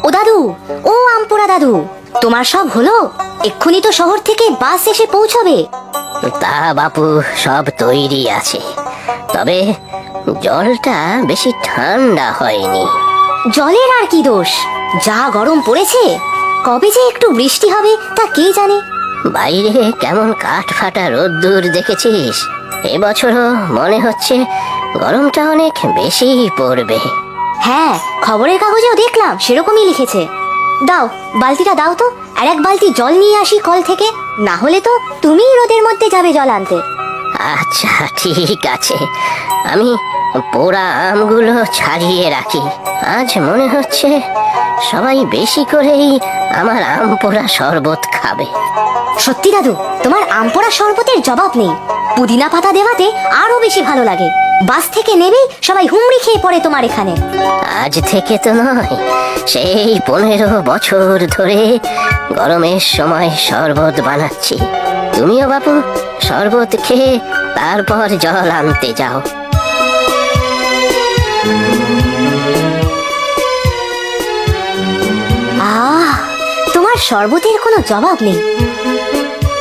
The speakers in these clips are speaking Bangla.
ও দাদু, ও আমপোড়া দাদু, তোমার সব হলো? এক্ষুনি তো শহর থেকে বাস এসে পৌঁছবে। তা বাপু, সব তৈরি আছে, তবে জলটা বেশি ঠান্ডা হয়নি। জলের আর কি দোষ, যা গরম পড়েছে। কবে যে একটু বৃষ্টি হবে তা কে জানে। বাইরে কেমন কাঠ ফাটা রোদ্দুর দেখেছিস? এবছরও মনে হচ্ছে গরমটা অনেক বেশি পড়বে। হ্যাঁ, খবরের কাগজেও দেখলাম সেরকমই লিখেছে। দাও, বালতিটা দাও তো, আর এক বালতি জল নিয়ে আসি কল থেকে। না হলে তো তুমিই রোদের মধ্যে যাবে জল আনতে। আচ্ছা ঠিক আছে, আমি পোড়া আমগুলো ছাড়িয়ে রাখি। আজ মনে হচ্ছে সবাই বেশি করেই আমার আম পোড়া শরবত খাবে। সত্যি দাদু, তোমার আমপোড়া শরবতের জবাব নেই। পুদিনা পাতা দেওয়াতে আরো বেশি ভালো লাগে। বাস থেকে নেবেই সবাই হুমড়ি খেয়ে পড়ে তোমার এখানে। আজ থেকে তো নয়, সেই 15 বছর ধরে গরমের সময় শরবত বানাচ্ছি। তুমিও বাপু শরবত খেয়ে তারপর জল আনতে যাও। আহ, তোমার শরবতের কোনো জবাব নেই।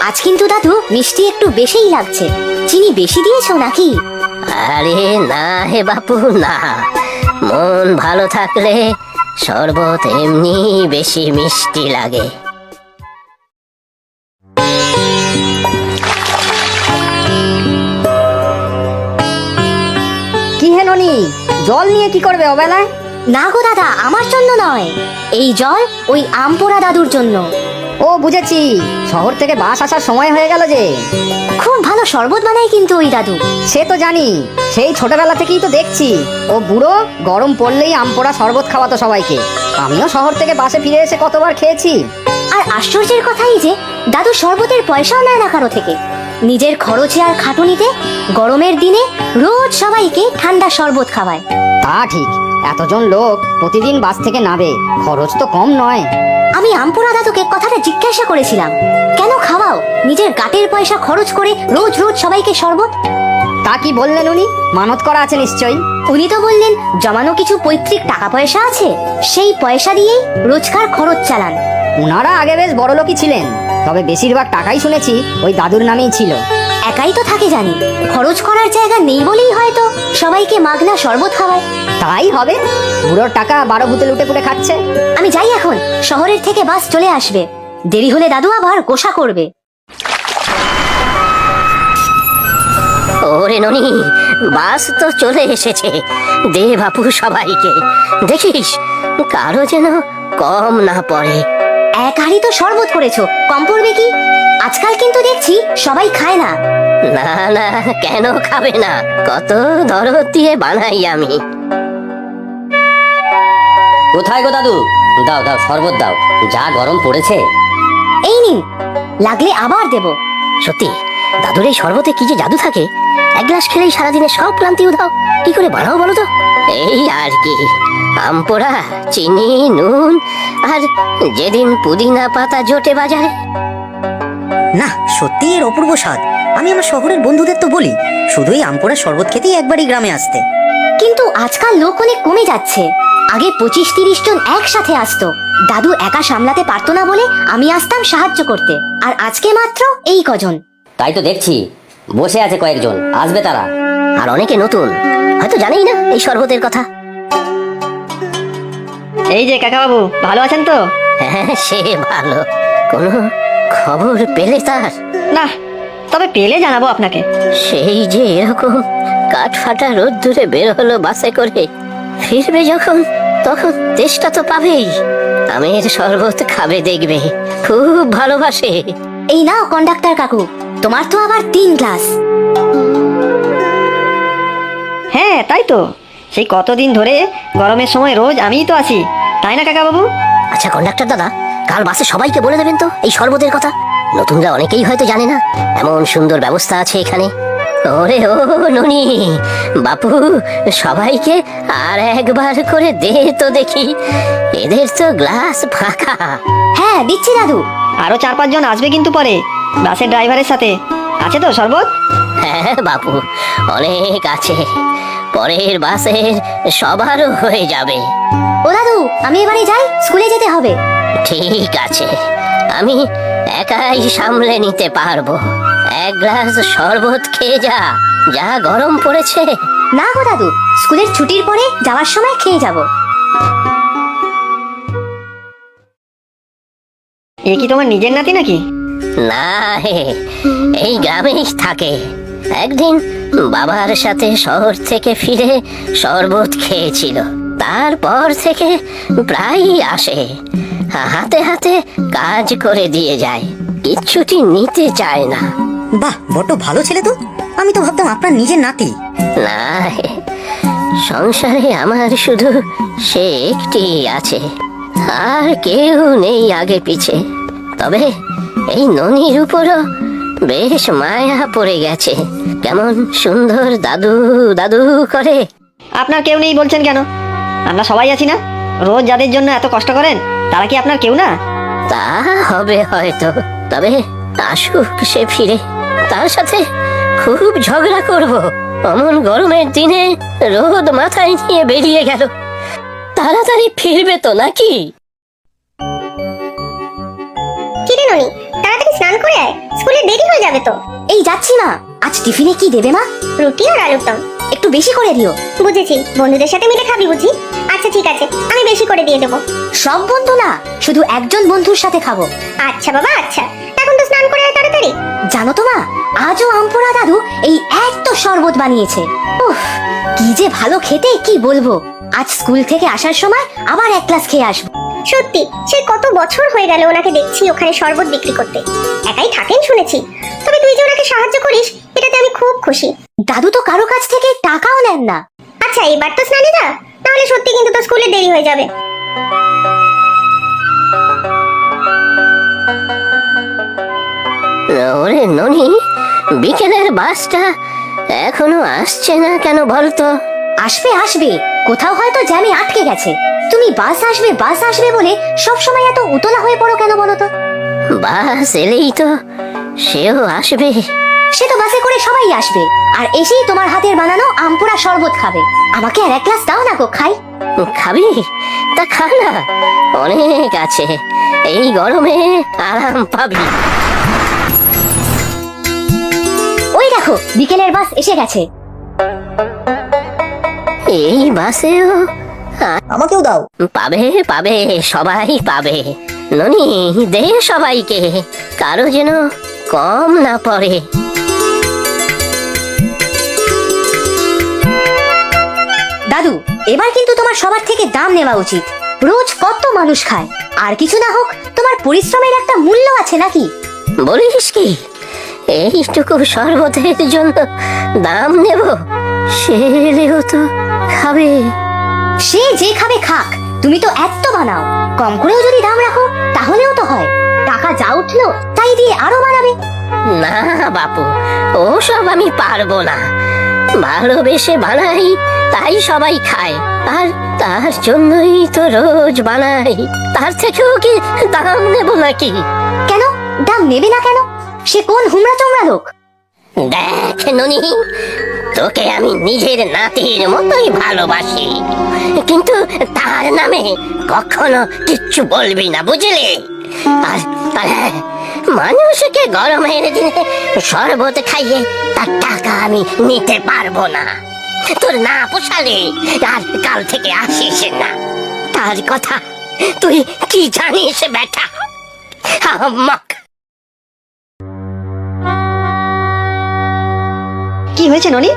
আজ কিন্তু দাদু মিষ্টি একটু বেশিই লাগছে। চিনি বেশি দিয়েছো নাকি? আরে না হে বাপু না, মন ভালো থাকলে শরবত এমনি বেশি মিষ্টি লাগে। কি হে ননি, জল নিয়ে কি করবে অবেলায়? না গো দাদা, আমার জন্য নয়। এই জল ওই আমপোড়া দাদুর জন্য। ও বুঝেছি, শহর থেকে বাস আসার সময় হয়ে গেল যে। খুব ভালো শরবত বানায় কিন্তু ওই দাদু। সে তো জানি, সেই ছোটবেলা থেকেই তো দেখছি ও বুড়ো গরম পড়লেই আম পোড়া শরবত খাওয়াতো সবাইকে। আমিও শহর থেকে বাসে ফিরে এসে কতবার খেয়েছি। আর আশ্চর্যের কথাই যে দাদু শরবতের পয়সাও নেয় না কারো থেকে। নিজের খরচে আর খাটুনিতে গরমের দিনে রোজ সবাইকে ঠান্ডা শরবত খাওয়ায়। তা ঠিক, এতজন লোক প্রতিদিন বাস থেকে নামে, খরচ তো কম নয়। আমি আমপোড়া দাদুকে কথাটা জিজ্ঞাসা করেছিলাম, কেন খাওয়াও নিজের গাটের পয়সা খরচ করে রোজ রোজ সবাইকে শরবত? তা কি বললেন উনি? মানত করা আছে নিশ্চয়ই। উনি তো বললেন জমানো কিছু পৈতৃক টাকা পয়সা আছে, সেই পয়সা দিয়েই রোজকার খরচ চালান। উনারা আগে বেশ বড়লোকই ছিলেন, তবে বেশিরভাগ টাকাই শুনেছি ওই দাদুর নামেই ছিল। একাই তো থাকে জানি, খরচ করার জায়গা নেই বলেই হয়তো সবাইকে মাগনা শরবত খাওয়ায়। তাই হবে, বুড়োর টাকা 12 ভূতে লুটে পুটে খাচ্ছে। আমি যাই এখন, শহরের থেকে বাস চলে আসবে। দেরি হলে দাদু আবার গোসা করবে। ওরে ননি, বাস তো চলে এসেছে। দে বাপু সবাইকে, দেখিস কারো যেন কম না পড়ে। এক হাঁড়ি তো শরবত করেছো, কম পড়বে কি? আজকাল কিন্তু দেখছি সবাই খায় না। না না, কেন খাবে না? কত দরদ দিয়ে বানাই আমি। কোথায় গো দাদু? দাও দাও শরবত দাও, যা গরম পড়েছে। এই নিন, লাগলে আবার দেব। সত্যি দাদুর এই শরবতে কি যে জাদু থাকে। এক গ্লাস খেলেই সারাদিনে সব ক্লান্তি উধাও। কি করে বানাও বলো তো? এই আর কি, আম পোড়া, চিনি, নুন, আর যেদিন পুদিনা পাতা জোটে বাজারে। না, সত্যি এর অপূর্ব স্বাদ। আমি আমার শহরের বন্ধুদের তো বলি শুধুই আমপোড়া শরবত খেতেই একবারই গ্রামে আসতে। কিন্তু আজকাল লোক অনেক কমে যাচ্ছে। আগে 25-30 জন একসাথে আসতো। দাদু একা সামলাতে পারতো না বলে আমি আসতাম সাহায্য করতে। আর আজকে মাত্র এই কজন। তাই তো দেখছি, বসে আছে কয়েকজন, আসবে তারা। আর অনেকে নতুন, হয়তো জানেই না এই শরবতের কথা। এই যে কাকা বাবু, ভালো আছেন তো? হ্যাঁ, সে ভালো। কোনো খবর পেলে তার? না, তবে পেলে জানাবো আপনাকে। সেই যে এরকম কাঠ ফাটা রোদ্দুরে বের হলো বাসে করে, ফিরবে যখন তখন তেষ্টা তো পাবেই। আমের শরবত খাবে দেখবে, খুব ভালোবাসে। এই নাও কন্ডাক্টর কাকু, তোমার তো আবার 3 গ্লাস। হ্যাঁ তাই তো, সেই কতদিন ধরে গরমের সময় রোজ আমিই তো আসি, তাই না কাকা বাবু? আচ্ছা কন্ডাক্টর দাদা, কাল বাসে সবাইকে বলে দেবেন তো এই শরবতের কথা। নতুনরা অনেকেই হয়তো জানে না এমন সুন্দর ব্যবস্থা আছে এখানে। ওরে ও ননি, বাপু সবাইকে আর একবার করে দে তো দেখি, এদের তো গ্লাস ফাঁকা। হ্যাঁ দিচ্ছি দাদু। আরো 4-5 জন আসবে কিন্তু পরে, বাসের ড্রাইভারের সাথে। আছে তো শরবত? হ্যাঁ বাপু, অনেক আছে। পরের বাসের সবারও হয়ে যাবে। ও দাদু, আমি এবারে যাই, স্কুলে যেতে হবে। ঠিক আছে, আমি একাই সামলে নিতে পারবো। এক গ্লাস শরবত খেয়ে যা, যা গরম পড়েছে। না গো দাদু, স্কুলের ছুটির পরে যাওয়ার সময় খেয়ে যাব। এ কি তোমার নিজের নাতি নাকি? না হে, এই গ্রামেই থাকে। একদিন বাবার সাথে শহর থেকে ফিরে শরবত খেয়েছিল, তারপর থেকে প্রায়ই আসে। হাতে হাতে কাজ করে দিয়ে যায়, কিচ্ছুটি নিতে চায় না। বাহ, বড্ড ভালো ছেলে তো। আমি তো ভাবতাম আপনার নিজের নাতি। না হে, সংসারে আমার শুধু সে একটি আছে, আর কেউ নেই আগে পিছে। তবে এই ননির উপরও বেশ মায়া পড়ে গেছে। কেমন সুন্দর দাদু দাদু করে। আপনার কেউ নেই বলছেন কেন? আমরা সবাই আছি না। রোজ যাদের জন্য এত কষ্ট করেন, তারা কি আপনার কেউ না? তা হবে হয়তো, তবে আসুক সে ফিরে। তার সাথে খুব ঝগড়া করব। অমন গরমের দিনে রোদ মাথায় নিয়ে বেরিয়ে গেল। তাড়াতাড়ি ফিরবে তো নাকি? কিরে ননি, তাড়াতাড়ি স্নান করে আয়, স্কুলে দেরি হয়ে যাবে তো। এই যাচ্ছি মা। আজ টিফিনে কি দেবে মা? রুটি আর আলুর দম। একটু বেশি করে দিও। বুঝেছি, বন্ধুদের সাথে মিলে খাবি বুঝি? আচ্ছা ঠিক আছে, আমি বেশি করে দিয়ে দেবো। সব বন্ধু না, শুধু একজন বন্ধুর সাথে খাবো। আচ্ছা বাবা, আচ্ছা। এখন তো স্নান করে আয় তাড়াতাড়ি। জানো তো মা, আজও আমপুরা দাদু এই এত শরবত বানিয়েছে। উফ, কি যে ভালো খেতে, কি বলবো। আজ স্কুল থেকে আসার সময় আবার এক গ্লাস খেয়ে আসবো। সত্যি, সে কত বছর হয়ে গেল ওনাকে দেখছি ওখানে শরবত বিক্রি করতে। একাই থাকেন শুনেছি, তবে তুই যে ওনাকে সাহায্য করিস এটাতে আমি খুব খুশি। দাদু তো কারো কাছ থেকে টাকাও নেন না। আচ্ছা এবার তো স্নানে যা, নাহলে সত্যি কিন্তু তোর স্কুলে দেরি হয়ে যাবে। ওরে ননি, বিকেলের বাসটা এখনো আসছে না কেন বলতো? আসবে আসবে, কোথাও হয়তো জ্যামে আটকে গেছে। তুমি বাস আসবে বলে সব সময় এত উতলা হয়ে পড়ো কেন বলো তো? বাস এলেই তো সেও আসবে। সে তো বাসে করে সবাই আসবে, আর এসেই তোমার হাতের বানানো আমপুরা শরবত খাবে। আমাকে আর এক গ্লাস দাও না গো, খাই। খাবি? তা খা না, অনেক আছে। এই গরমে আরাম পাবি। ওই দেখো, বিকেলের বাস এসে গেছে। এই বাসেও আমাকেও দাও। পাবে পাবে, সবাই পাবে। ননি, দে সবাইকে, কারো যেন কম না পড়ে। দাদু, এবার কিন্তু তোমার সবার থেকে দাম নেওয়া উচিত। রোজ কত মানুষ খায়, আর কিছু না হোক তোমার পরিশ্রমের একটা মূল্য আছে নাকি? বলিস কি, এইটুকু শরবতের জন্য দাম নেব? সে এলেও তো খাবে। সে যে খাবে খাক, তুমি তো এত বানাও। কম করেও যদি দাম রাখো তাহলেও তো হয়। টাকা যা উঠলো তাই দিয়ে আরো বানাবে। না বাপু, ওসব আমি পারবো না। ভালোবেসে বানাই, তাই সবাই খায়, আর তার জন্যই তো রোজ বানাই। তার থেকেও কি দাম নেব নাকি? কেন দাম নেবে না কেন? সে কোন হুমড়া চমড়া লোক? দেখ ননি, তোকে আমি নিজের নাতির মতোই ভালোবাসি, কিন্তু তার নামে কখনো কিচ্ছু বলবি না, বুঝলি? আর হ্যাঁ, মানুষকে গরমের দিনে শরবত খাইয়ে তার টাকা আমি নিতে পারবো না। তোর না পোষালে আর কাল থেকে আসিস না। তার কথা তুই কি জানিস বেটা? আম্মা, কি হয়েছে ননি?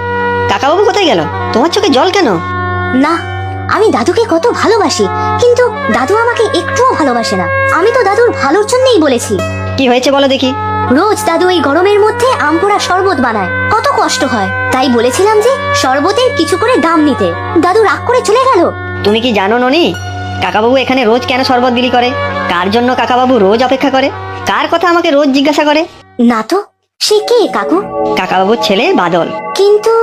কাকাবাবু কোথায় গেল? তোমার চোখে জল কেন? না, আমি দাদুকে কত ভালোবাসি, কিন্তু দাদু আমাকে একটুও ভালোবাসে না। আমি তো দাদুর ভালোর জন্যই বলেছি। কি হয়েছে বলো দেখি। রোজ দাদু এই গরমের মধ্যে আমপোড়া শরবত বানায়, কত কষ্ট হয়। তাই বলেছিলাম যে শরবতের কিছু করে দাম নিতে। দাদু রাগ করে চলে গেল। তুমি কি জানো ননি, কাকাবাবু এখানে রোজ কেন শরবত বিলি করে? কার জন্য কাকাবাবু রোজ অপেক্ষা করে? কার কথা আমাকে রোজ জিজ্ঞাসা করে? না তো, সে কে কাকু? কাকাবাবুর ছেলে বাদল। কিন্তু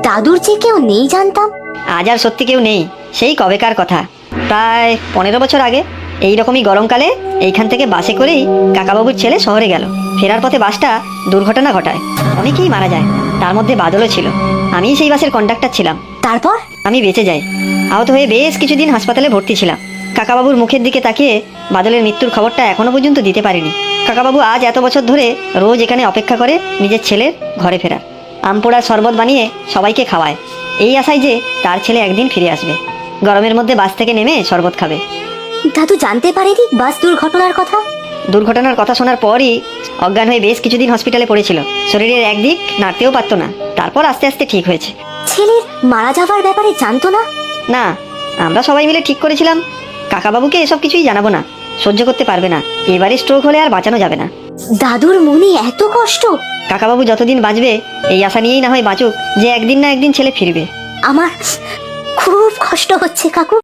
দাদুর যে কেউ নেই জানতাম। আজ আর সত্যি কেউ নেই, সেই কবেকার কথা। প্রায় 15 বছর আগে এইরকমই গরমকালে এইখান থেকে বাসে করেই কাকাবাবুর ছেলে শহরে গেল। ফেরার পথে বাসটা দুর্ঘটনা ঘটায়, অনেকেই মারা যায়, তার মধ্যে বাদলও ছিল। আমি সেই বাসের কন্ডাক্টর ছিলাম। তারপর? আমি বেঁচে যাই। আহত হয়ে বেশ কিছুদিন হাসপাতালে ভর্তি ছিলাম। কাকাবাবুর মুখের দিকে তাকিয়ে বাদলের মৃত্যুর খবরটা এখনো পর্যন্ত দিতে পারিনি। কাকাবাবু আজ এত বছর ধরে রোজ এখানে অপেক্ষা করে নিজের ছেলের ঘরে ফেরা। আমপোড়ার শরবত বানিয়ে সবাইকে খাওয়ায়, এই আশায় যে তার ছেলে একদিন ফিরে আসবে, গরমের মধ্যে বাস থেকে নেমে শরবত খাবে। দাদু জানতে পারেনি বাস দুর্ঘটনার কথা? দুর্ঘটনার কথা শোনার পরই অজ্ঞান হয়ে বেশ কিছুদিন হসপিটালে পড়েছিল। শরীরের একদিক নাড়তেও পারতো না, তারপর আস্তে আস্তে ঠিক হয়েছে। ছেলের মারা যাওয়ার ব্যাপারে জানতো না? না, আমরা সবাই মিলে ঠিক করেছিলাম কাকাবাবুকে এসব কিছুই জানাবো না, সহ্য করতে পারবে না। এবারে স্ট্রোক হলে আর বাঁচানো যাবে না। দাদুর মনে এত কষ্ট? কাকাবাবু যতদিন বাঁচবে এই আশা নিয়েই না হয় বাঁচুক যে একদিন না একদিন ছেলে ফিরবে। আমার খুব কষ্ট হচ্ছে কাকু।